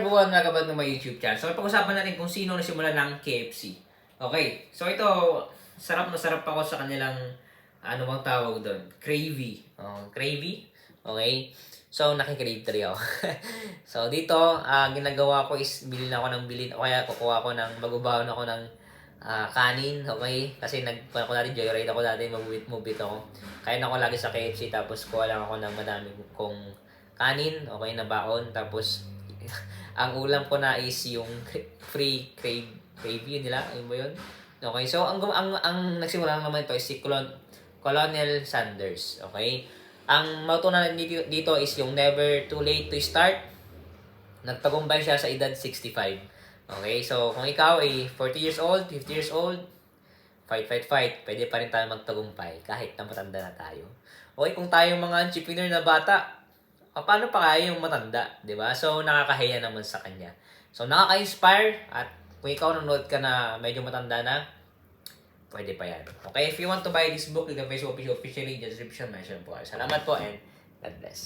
Everyone, nagabad ng my YouTube channel. So, pag-usapan natin kung sino nagsimula ng KFC. Okay. So, ito, sarap na sarap ako sa kanilang, ano bang tawag doon? Gravy. Gravy. Okay. So, nakikrave talaga ako. So, dito, ginagawa ko is bilhin ako ng bilhin. O kaya, kukuha ako ng, magubahon ako ng kanin. Okay. Kasi nagpunta ko dati, joyride ako dati, mag-movie ako. Kaya na ako lagi sa KFC. Tapos, kuha lang ako ng madami kong kanin. Okay, na baon. Tapos, ang ulam ko na is yung free gravy nila, ayun ba yun? Okay, so ang nagsimula lang naman ito is si Colonel Sanders, okay? Ang matutunan dito is yung never too late to start. Nagtagumpay siya sa edad 65. Okay, so kung ikaw ay 40 years old, 50 years old, fight. Pwede pa rin tayo magtagumpay kahit na matanda na tayo. Okay, kung tayong mga entrepreneur na bata, paano pa kaya yung matanda, di ba? So, nakakahiya naman sa kanya. So, nakaka-inspire at kung ikaw nanonood ka na medyo matanda na, pwede pa yan. Okay, if you want to buy this book, you can Facebook officially in the description mention po. Salamat po and God bless.